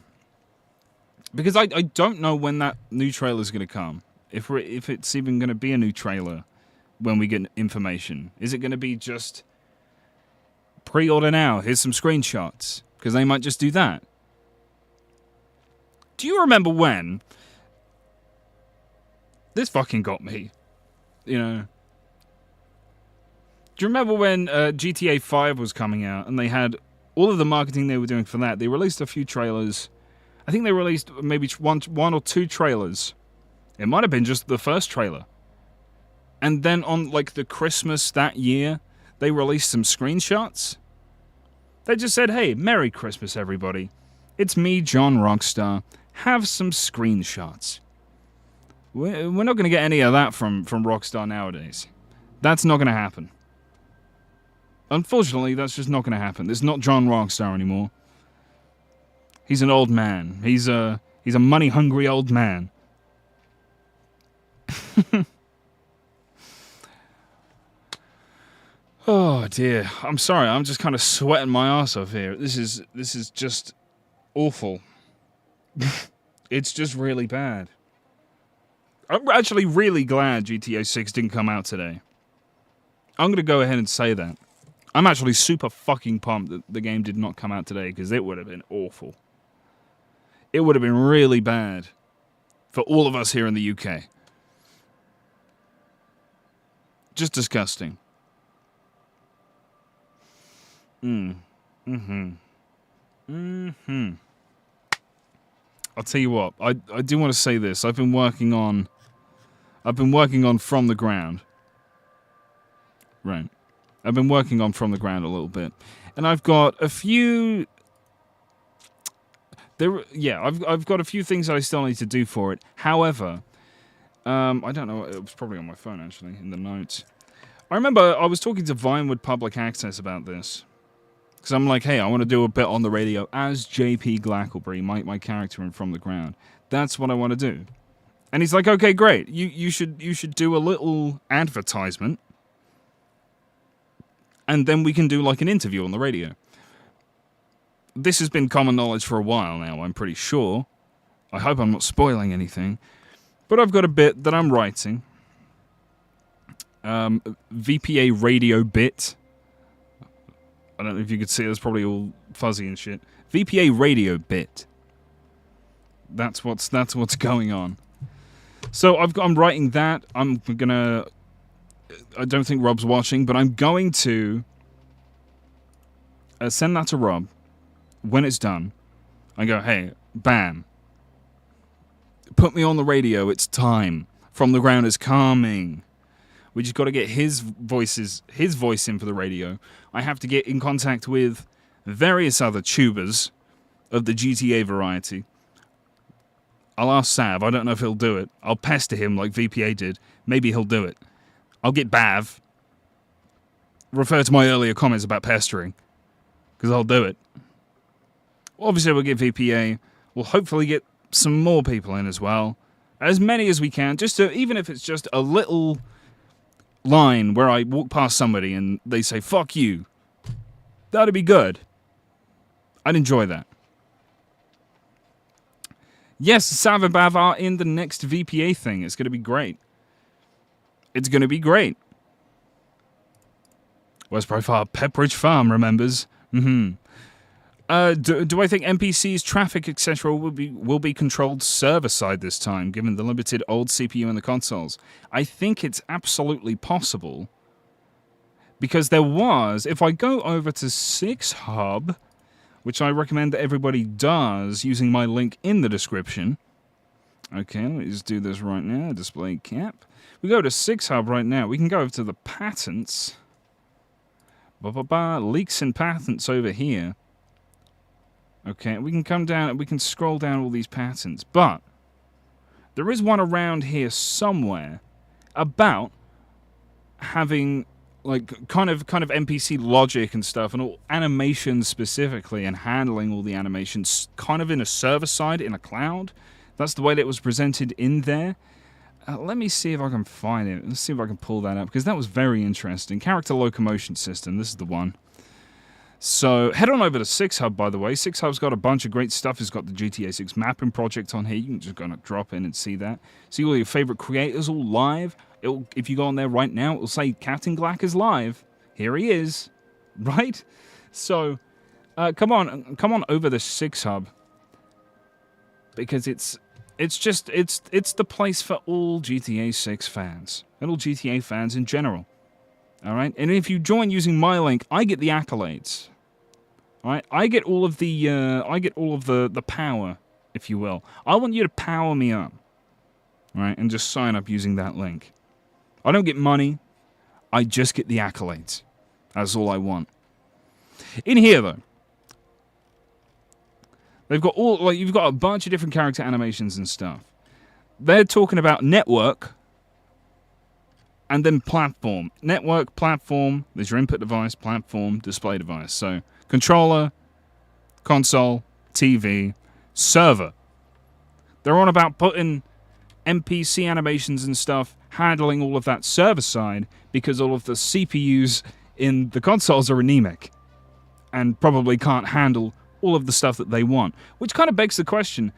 Because I don't know when that new trailer is going to come. If it's even going to be a new trailer when we get information. Is it going to be just pre-order now, here's some screenshots? Because they might just do that. Do you remember when... This fucking got me. You know. Do you remember when GTA 5 was coming out and they had all of the marketing they were doing for that? They released a few trailers. I think they released maybe one or two trailers. It might have been just the first trailer. And then on like the Christmas that year, they released some screenshots. They just said, hey, Merry Christmas, everybody. It's me, John Rockstar. Have some screenshots. We're not going to get any of that from Rockstar nowadays. That's not going to happen. Unfortunately, that's just not going to happen. It's not John Rockstar anymore. He's an old man. He's a money-hungry old man. Oh dear. I'm sorry. I'm just kind of sweating my ass off here. This is just awful. It's just really bad. I'm actually really glad GTA 6 didn't come out today. I'm going to go ahead and say that. I'm actually super fucking pumped that the game did not come out today because it would have been awful. It would have been really bad for all of us here in the UK. Just disgusting. I'll tell you what, I do want to say this. I've been working on From the Ground. Right. I've been working on From the Ground a little bit. And I've got a few... I've got a few things that I still need to do for it. However, I don't know, it was probably on my phone, actually, in the notes. I remember I was talking to Vinewood Public Access about this. Because I'm like, hey, I want to do a bit on the radio as JP Glacklebury, my character in From the Ground. That's what I want to do. And he's like, okay, great. You should do a little advertisement. And then we can do like an interview on the radio. This has been common knowledge for a while now, I'm pretty sure. I hope I'm not spoiling anything. But I've got a bit that I'm writing. VPA radio bit. I don't know if you could see it, it's probably all fuzzy and shit. VPA radio bit. That's what's going on. So I'm writing that. I'm gonna... I don't think Rob's watching, but I'm going to send that to Rob when it's done. I go, hey, bam. Put me on the radio, it's time. From the Ground is coming. We just got to get his voice in for the radio. I have to get in contact with various other tubers of the GTA variety. I'll ask Sav. I don't know if he'll do it. I'll pester him like VPA did. Maybe he'll do it. I'll get Bav. Refer to my earlier comments about pestering. Because I'll do it. Obviously, we'll get VPA. We'll hopefully get some more people in as well. As many as we can, just to, even if it's just a little line where I walk past somebody and they say, fuck you. That'd be good. I'd enjoy that. Yes, Sav and Bav are in the next VPA thing. It's going to be great. It's going to be great. West Profile, Pepperidge Farm remembers. Do I think NPCs, traffic, etc. will be controlled server side this time, given the limited old CPU in the consoles? I think it's absolutely possible. Because there was, if I go over to 6hub, which I recommend that everybody does using my link in the description. Okay, let me just do this right now. Display cap. We go to 6hub right now. We can go over to the patents. Leaks and patents over here. Okay, we can come down and we can scroll down all these patents. But there is one around here somewhere about having like kind of NPC logic and stuff and all animations specifically and handling all the animations kind of in a server side in a cloud. That's the way that it was presented in there. Let me see if I can find it. Let's see if I can pull that up because that was very interesting. Character locomotion system. This is the one. So head on over to 6hub, by the way. 6hub's got a bunch of great stuff. It's got the GTA 6 mapping project on here. You can just go and drop in and see that. See all your favorite creators all live. If you go on there right now, it'll say Captain Glack is live. Here he is, right? So come on over to 6hub because it's the place for all GTA 6 fans and all GTA fans in general. All right, and if you join using my link, I get the accolades. All right, I get all of the power, if you will. I want you to power me up, all right, and just sign up using that link. I don't get money, I just get the accolades. That's all I want. In here, though, they've got you've got a bunch of different character animations and stuff. They're talking about network. And then platform. Network, platform, there's your input device, platform, display device. So, controller, console, TV, server. They're on about putting NPC animations and stuff, handling all of that server side, because all of the CPUs in the consoles are anemic. And probably can't handle all of the stuff that they want. Which kind of begs the question,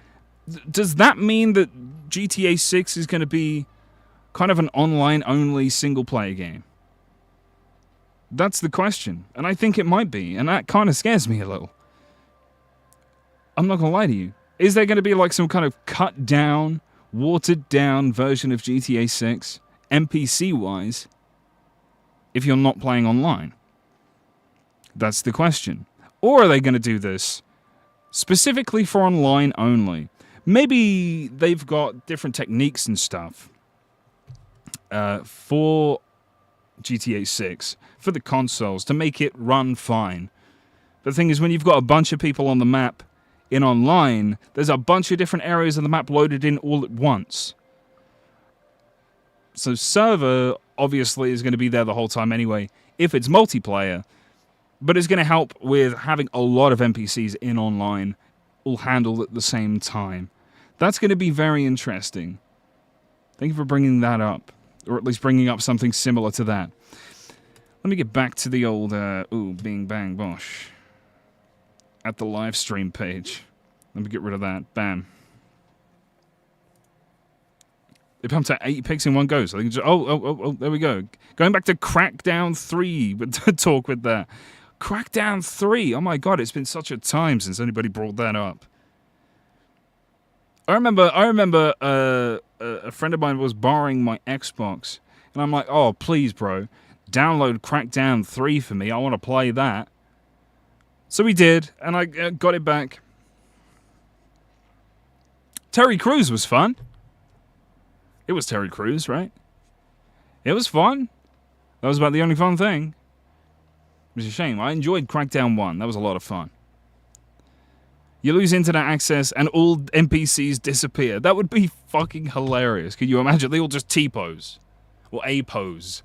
does that mean that GTA 6 is going to be kind of an online-only single-player game? That's the question. And I think it might be. And that kind of scares me a little. I'm not going to lie to you. Is there going to be like some kind of cut-down, watered-down version of GTA 6, NPC-wise, if you're not playing online? That's the question. Or are they going to do this specifically for online only? Maybe they've got different techniques and stuff for GTA 6, for the consoles, to make it run fine. The thing is, when you've got a bunch of people on the map in online, there's a bunch of different areas of the map loaded in all at once. So server, obviously, is going to be there the whole time anyway, if it's multiplayer, but it's going to help with having a lot of NPCs in online, all handled at the same time. That's going to be very interesting. Thank you for bringing that up. Or at least bringing up something similar to that. Let me get back to the old, bing, bang, bosh. At the live stream page. Let me get rid of that. Bam. They pumped out 8 picks in one go. So they can just, there we go. Going back to Crackdown 3 with the talk with that. Crackdown 3. Oh my god, it's been such a time since anybody brought that up. I remember a friend of mine was borrowing my Xbox, and I'm like, oh, please, bro, download Crackdown 3 for me. I want to play that. So he did, and I got it back. Terry Crews was fun. It was Terry Crews, right? It was fun. That was about the only fun thing. It was a shame. I enjoyed Crackdown 1. That was a lot of fun. You lose internet access and all NPCs disappear. That would be fucking hilarious. Could you imagine? They all just T-pose. Or A-pose.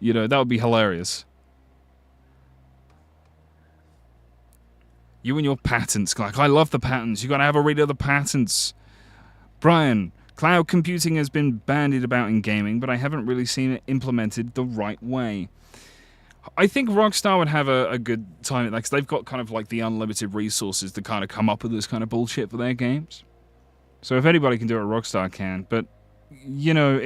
You know, that would be hilarious. You and your patents, like, I love the patents. You gotta have a read of the patents. Brian, Cloud computing has been bandied about in gaming, but I haven't really seen it implemented the right way. I think Rockstar would have a good time at that, because they've got kind of like the unlimited resources to kind of come up with this kind of bullshit for their games. So if anybody can do it, Rockstar can. But, you know,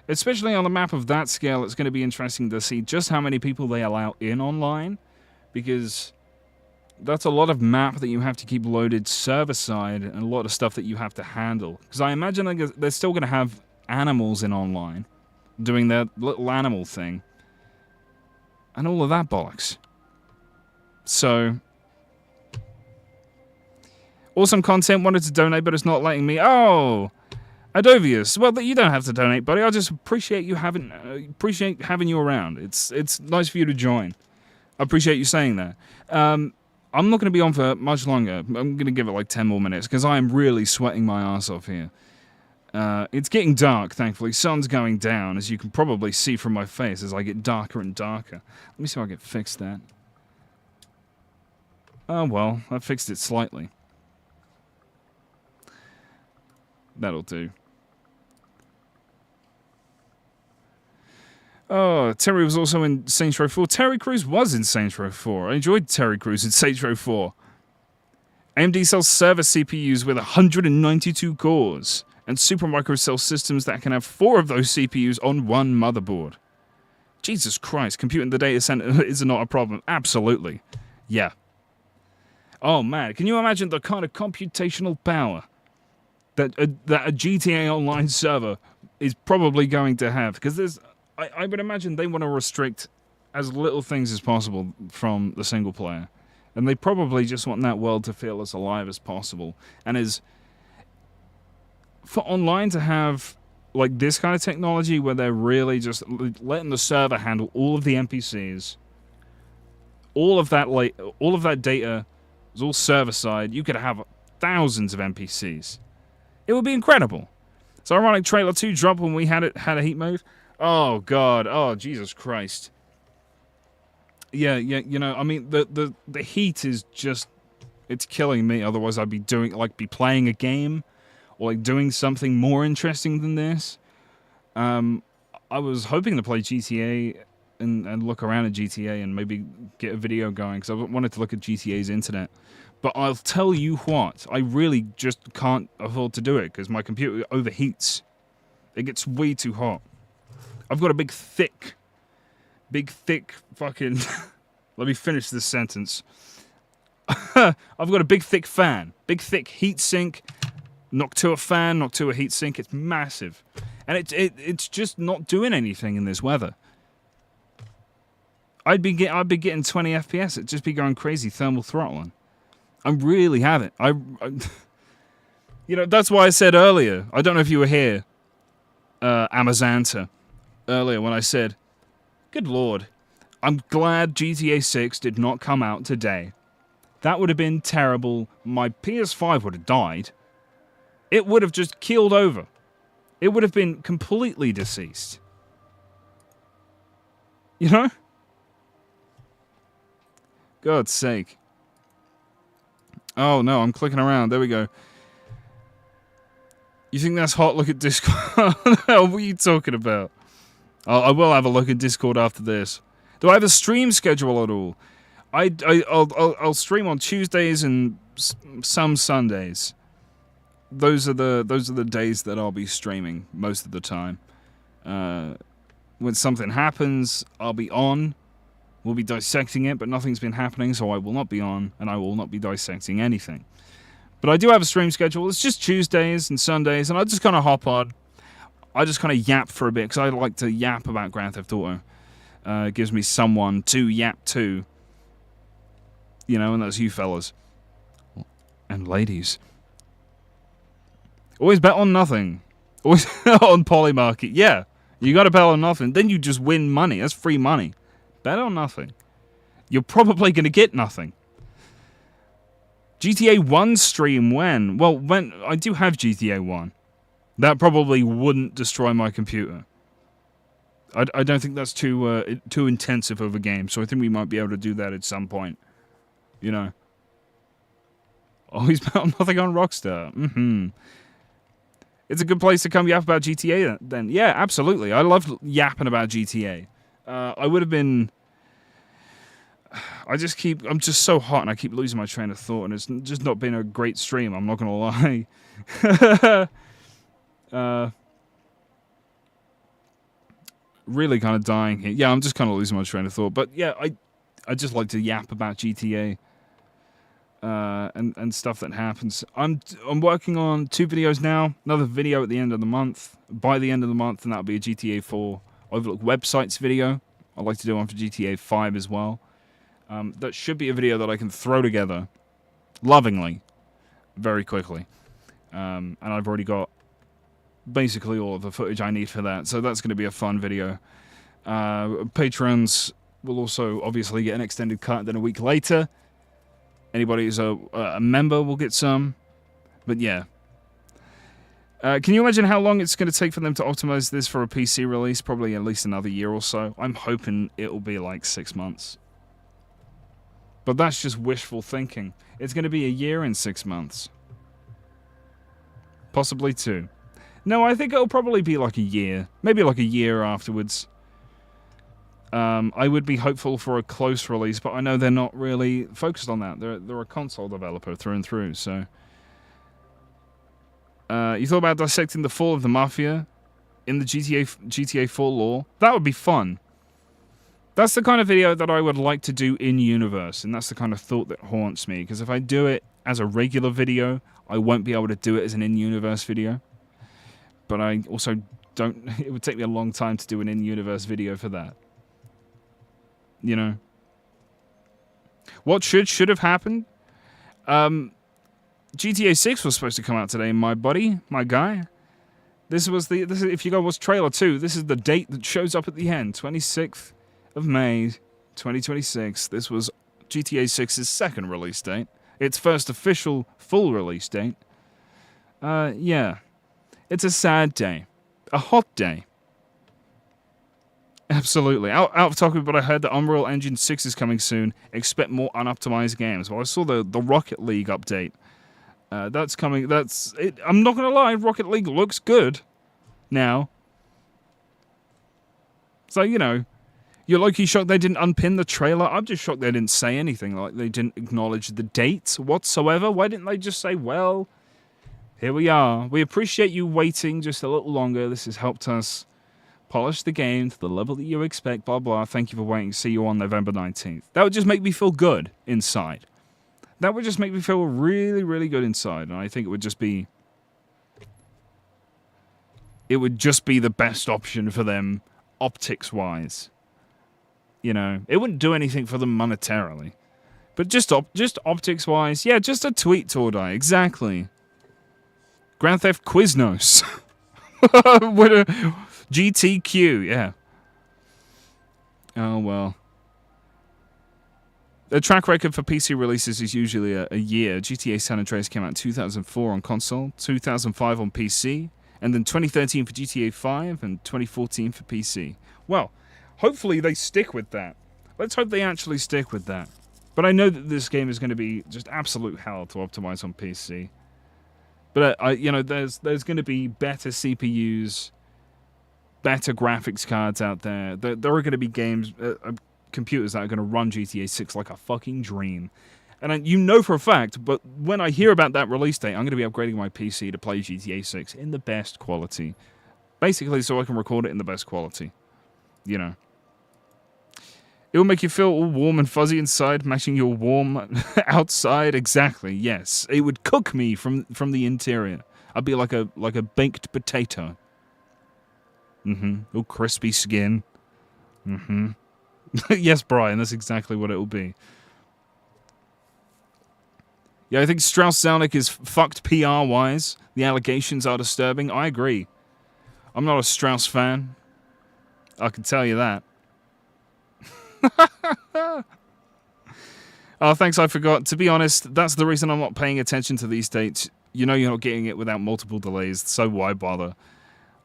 especially on a map of that scale, it's going to be interesting to see just how many people they allow in online, because that's a lot of map that you have to keep loaded server-side and a lot of stuff that you have to handle. Because I imagine they're still going to have animals in online doing their little animal thing. And all of that bollocks. So, awesome content, wanted to donate, but it's not letting me. Oh, Adovius. Well, you don't have to donate, buddy. I just appreciate having you around. It's nice for you to join. I appreciate you saying that. I'm not going to be on for much longer. I'm going to give it like 10 more minutes, because I am really sweating my ass off here. It's getting dark, thankfully. Sun's going down, as you can probably see from my face as I get darker and darker. Let me see if I can fix that. Oh, well, I fixed it slightly. That'll do. Oh, Terry was also in Saints Row 4. Terry Crews was in Saints Row 4. I enjoyed Terry Crews in Saints Row 4. AMD sells server CPUs with 192 cores, and Supermicro sells systems that can have 4 of those CPUs on one motherboard. Jesus Christ, computing the data center is not a problem. Absolutely. Yeah. Oh man, can you imagine the kind of computational power that a GTA Online server is probably going to have? Because I would imagine they want to restrict as little things as possible from the single player. And they probably just want that world to feel as alive as possible. And for online to have like this kind of technology where they're really just letting the server handle all of the NPCs, all of that data is all server side. You could have thousands of NPCs. It would be incredible. It's ironic trailer 2 dropped when we had a heat mode. Oh god. Oh Jesus Christ. Yeah, you know, I mean the heat is just, it's killing me. Otherwise I'd be playing a game or like doing something more interesting than this. I was hoping to play GTA and look around at GTA and maybe get a video going, because I wanted to look at GTA's internet. But I'll tell you what, I really just can't afford to do it because my computer overheats. It gets way too hot. I've got a big thick fucking... Let me finish this sentence. I've got a big thick fan. Big thick heat sink. Noctua fan, Noctua heat sink. It's massive. And it's just not doing anything in this weather. I'd be getting 20 FPS. It'd just be going crazy thermal throttling. I really haven't. You know, that's why I said earlier, I don't know if you were here, Amazanta, earlier when I said, good lord, I'm glad GTA 6 did not come out today. That would have been terrible. My PS5 would have died. It would have just keeled over. It would have been completely deceased. You know? God's sake. Oh no, I'm clicking around. There we go. You think that's hot? Look at Discord. What are you talking about? I will have a look at Discord after this. Do I have a stream schedule at all? I'll stream on Tuesdays and some Sundays. Those are the days that I'll be streaming most of the time. When something happens, I'll be on. We'll be dissecting it, but nothing's been happening, so I will not be on, and I will not be dissecting anything. But I do have a stream schedule. It's just Tuesdays and Sundays, and I just kind of hop on. I just kind of yap for a bit, because I like to yap about Grand Theft Auto. It gives me someone to yap to. You know, and that's you fellas. And ladies. Always bet on nothing. Always on Polymarket. Yeah, you got to bet on nothing. Then you just win money. That's free money. Bet on nothing. You're probably going to get nothing. GTA 1 stream when? Well, when I do have GTA 1. That probably wouldn't destroy my computer. I don't think that's too intensive of a game, so I think we might be able to do that at some point. You know. Always bet on nothing on Rockstar. It's a good place to come yap about GTA then. Yeah, absolutely. I love yapping about GTA. I would have been... I'm just so hot and I keep losing my train of thought and it's just not been a great stream, I'm not going to lie. Really kind of dying here. Yeah, I'm just kind of losing my train of thought. But yeah, I just like to yap about GTA and stuff that happens. I'm working on 2 videos now. Another video at the end of the month. By the end of the month, and that'll be a GTA 4 Overlook websites video. I'd like to do one for GTA 5 as well. That should be a video that I can throw together lovingly, very quickly. And I've already got basically all of the footage I need for that, so that's going to be a fun video. Patrons will also obviously get an extended cut, then a week later. Anybody who's a member will get some. But yeah. Can you imagine how long it's going to take for them to optimize this for a PC release? Probably at least another year or so. I'm hoping it'll be like 6 months. But that's just wishful thinking. It's going to be a year and 6 months. Possibly 2. No, I think it'll probably be like a year. Maybe like a year afterwards. I would be hopeful for a close release, but I know they're not really focused on that. They're a console developer through and through, so... you thought about dissecting the fall of the Mafia in the GTA 4 lore? That would be fun. That's the kind of video that I would like to do in-universe, and that's the kind of thought that haunts me, because if I do it as a regular video, I won't be able to do it as an in-universe video. But I also don't... It would take me a long time to do an in-universe video for that. You know? What should have happened? GTA 6 was supposed to come out today, my buddy, my guy. This is, if you go watch trailer 2, this is the date that shows up at the end. 26th of May, 2026. This was GTA 6's second release date. Its first official full release date. Yeah. It's a sad day. A hot day. Absolutely. Out of topic, but I heard that Unreal Engine 6 is coming soon. Expect more unoptimized games. Well, I saw the Rocket League update. That's coming. That's it. I'm not going to lie. Rocket League looks good now. So, you know, you're low-key shocked they didn't unpin the trailer. I'm just shocked they didn't say anything. Like, they didn't acknowledge the dates whatsoever. Why didn't they just say, well, here we are. We appreciate you waiting just a little longer. This has helped us polish the game to the level that you expect, blah, blah. Thank you for waiting. See you on November 19th. That would just make me feel good inside. That would just make me feel really, really good inside. And I think it would just be... It would just be the best option for them, optics-wise. You know, it wouldn't do anything for them monetarily. But just optics-wise, yeah, just a tweet, Tordai. Exactly. Grand Theft Quiznos. What a... GTQ, yeah. Oh, well. The track record for PC releases is usually a year. GTA San Andreas came out in 2004 on console, 2005 on PC, and then 2013 for GTA 5, and 2014 for PC. Well, hopefully they stick with that. Let's hope they actually stick with that. But I know that this game is going to be just absolute hell to optimize on PC. But, you know, there's going to be better CPUs, better graphics cards out there. There are going to be games... computers that are going to run GTA 6 like a fucking dream. And you know for a fact, but when I hear about that release date, I'm going to be upgrading my PC to play GTA 6 in the best quality. Basically, so I can record it in the best quality. You know. It will make you feel all warm and fuzzy inside, matching your warm outside. Exactly, yes. It would cook me from the interior. I'd be like a baked potato. All crispy skin. Yes, Brian, that's exactly what it will be. Yeah, I think Strauss-Zelnick is fucked PR-wise. The allegations are disturbing. I agree. I'm not a Strauss fan. I can tell you that. Oh, thanks, I forgot. To be honest, that's the reason I'm not paying attention to these dates. You know you're not getting it without multiple delays, so why bother?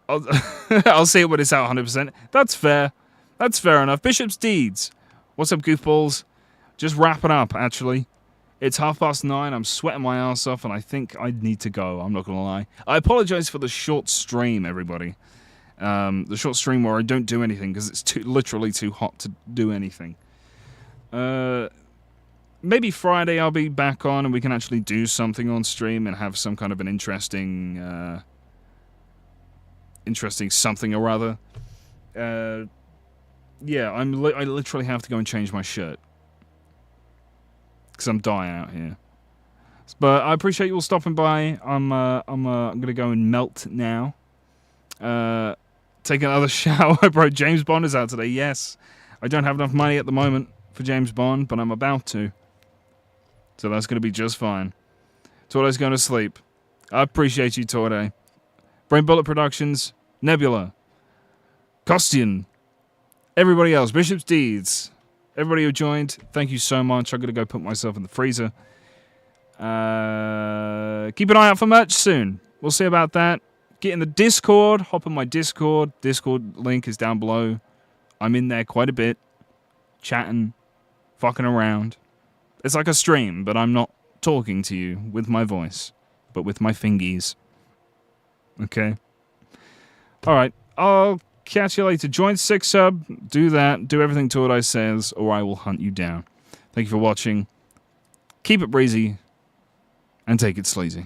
I'll see it when it's out 100%. That's fair. That's fair enough. Bishop's Deeds. What's up, goofballs? Just wrapping up, actually. It's 9:30. I'm sweating my ass off, and I think I need to go. I'm not going to lie. I apologize for the short stream, everybody. The short stream where I don't do anything because it's literally too hot to do anything. Maybe Friday I'll be back on and we can actually do something on stream and have some kind of an interesting something or other. Yeah, I literally have to go and change my shirt because I'm dying out here. But I appreciate you all stopping by. I'm gonna go and melt now. Take another shower, bro. James Bond is out today. Yes, I don't have enough money at the moment for James Bond, but I'm about to. So that's going to be just fine. Torde's going to sleep. I appreciate you, Torde. Brain Bullet Productions, Nebula, Costian, everybody else, Bishop's Deeds, everybody who joined, thank you so much. I'm going to go put myself in the freezer. Keep an eye out for merch soon. We'll see about that. Get in the Discord. Hop on my Discord. Discord link is down below. I'm in there quite a bit. Chatting. Fucking around. It's like a stream, but I'm not talking to you with my voice, but with my fingies. Okay? Alright, I'll catch you later. Join 6 sub, do that, do everything Tordai says, or I will hunt you down. Thank you for watching. Keep it breezy, and take it sleazy.